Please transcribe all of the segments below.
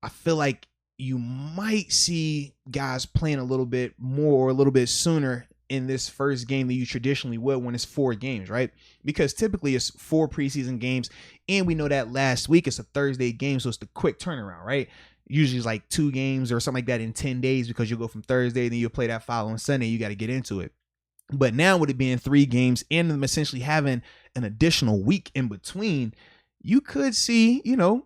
I feel like you might see guys playing a little bit more or a little bit sooner in this first game than you traditionally would when it's 4 games, right? Because typically it's 4 preseason games, and we know that last week it's a Thursday game, so it's the quick turnaround, right? Usually it's like 2 games or something like that in 10 days because you'll go from Thursday, then you'll play that following Sunday. You got to get into it. But now with it being 3 games and them essentially having an additional week in between, you could see,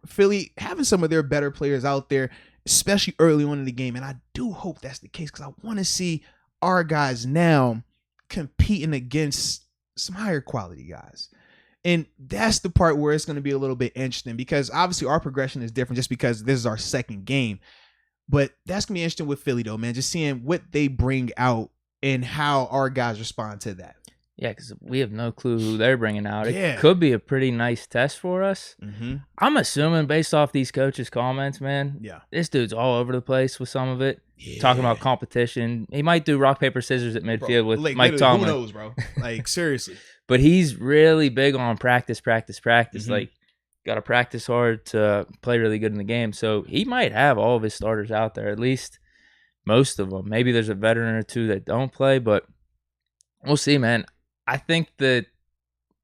Philly having some of their better players out there, especially early on in the game. And I do hope that's the case because I want to see our guys now competing against some higher quality guys. And that's the part where it's going to be a little bit interesting because obviously our progression is different just because this is our second game. But that's going to be interesting with Philly, though, man, just seeing what they bring out and how our guys respond to that. Yeah, because we have no clue who they're bringing out. It could be a pretty nice test for us. Mm-hmm. I'm assuming based off these coaches' comments, man, this dude's all over the place with some of it. Yeah. Talking about competition. He might do rock, paper, scissors at midfield with Mike Tomlin. Who knows, bro? Like, seriously. But he's really big on practice. Mm-hmm. Like, got to practice hard to play really good in the game. So he might have all of his starters out there, at least most of them. Maybe there's a veteran or 2 that don't play, but we'll see, man. I think the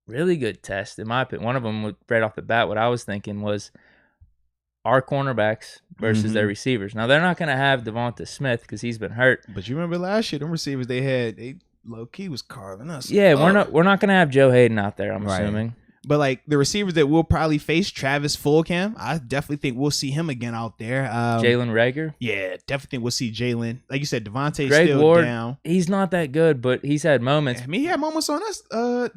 really good test, in my opinion, one of them right off the bat, what I was thinking was our cornerbacks versus their receivers. Now, they're not going to have Devonta Smith because he's been hurt. But you remember last year, them receivers they low-key was carving us. Yeah, we're not going to have Joe Hayden out there, I'm assuming. But, like, the receivers that we'll probably face, Travis Fulgham, I definitely think we'll see him again out there. Jalen Reagor? Yeah, definitely think we'll see Jalen. Like you said, Devontae's Greg still Ward, down. He's not that good, but he's had moments. I mean, he had moments on us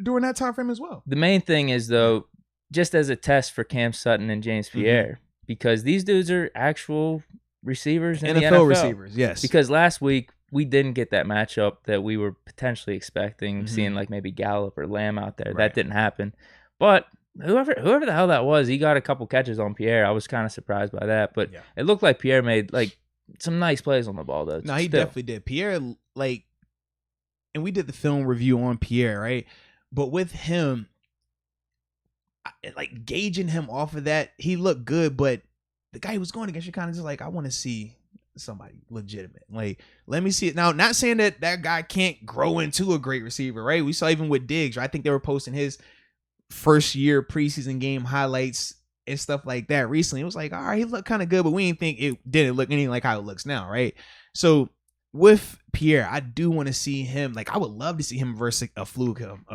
during that time frame as well. The main thing is, though, just as a test for Cam Sutton and James Pierre, because these dudes are actual receivers in the NFL. Receivers, yes. Because last week, we didn't get that matchup that we were potentially expecting, seeing like maybe Gallup or Lamb out there. Right. That didn't happen. But whoever the hell that was, he got a couple catches on Pierre. I was kind of surprised by that. But it looked like Pierre made like some nice plays on the ball, though. No, he definitely did. Pierre, like, and we did the film review on Pierre, right? But with him, like gauging him off of that, he looked good. But the guy he was going against, you're kind of just like, I want to see somebody legitimate. Like, let me see it. Now, not saying that guy can't grow into a great receiver, right? We saw even with Diggs, right? I think they were posting his first year preseason game highlights and stuff like that recently. It was like, all right, he looked kind of good, but we didn't think it didn't look anything like how it looks now, right? So with Pierre, I do want to see him. Like, I would love to see him versus a flu camp,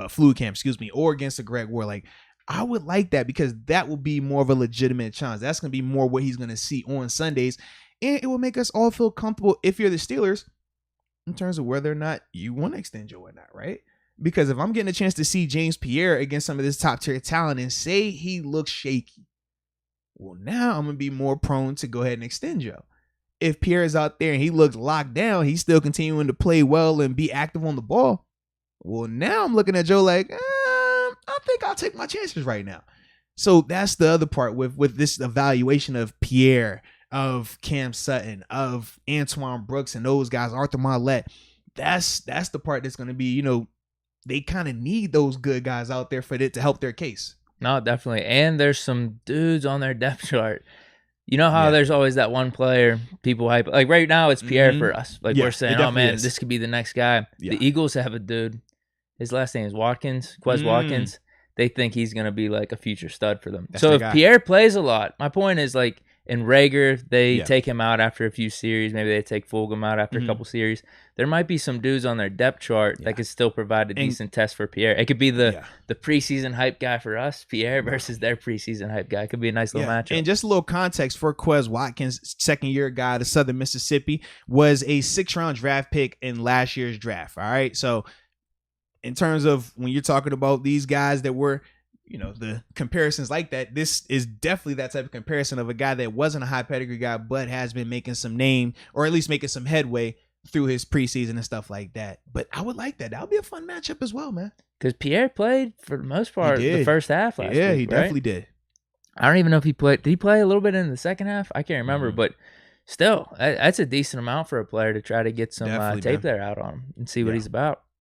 or against a Greg Ward. Like, I would like that because that will be more of a legitimate challenge. That's going to be more what he's going to see on Sundays. And it will make us all feel comfortable if you're the Steelers in terms of whether or not you want to extend your whatnot, right? Because if I'm getting a chance to see James Pierre against some of this top tier talent and say he looks shaky, well, now I'm going to be more prone to go ahead and extend Joe. If Pierre is out there and he looks locked down, he's still continuing to play well and be active on the ball. Well, now I'm looking at Joe like, I think I'll take my chances right now. So that's the other part with this evaluation of Pierre, of Cam Sutton, of Antoine Brooks and those guys, Arthur Marlette. That's the part that's going to be, they kind of need those good guys out there for it to help their case. No, definitely. And there's some dudes on their depth chart. You know how there's always that one player people hype. Like right now it's Pierre for us. Like we're saying, oh man, this could be the next guy. Yeah. The Eagles have a dude. His last name is Watkins, Quez Watkins. They think he's going to be like a future stud for them. That's so if guy. Pierre plays a lot, my point is like in Reagor, they take him out after a few series. Maybe they take Fulgham out after a couple series. There might be some dudes on their depth chart that could still provide a decent test for Pierre. It could be the preseason hype guy for us, Pierre, versus their preseason hype guy. It could be a nice little matchup. And just a little context for Quez Watkins, second-year guy out of Southern Mississippi, was a 6th-round draft pick in last year's draft. All right, so in terms of when you're talking about these guys that were, the comparisons like that, this is definitely that type of comparison of a guy that wasn't a high pedigree guy, but has been making some name or at least making some headway through his preseason and stuff like that. But I would like that. That would be a fun matchup as well, man. Because Pierre played for the most part the first half last week. Yeah, he definitely did. I don't even know if he played. Did he play a little bit in the second half? I can't remember, but still, that's a decent amount for a player to try to get some tape there out on him and see what he's about.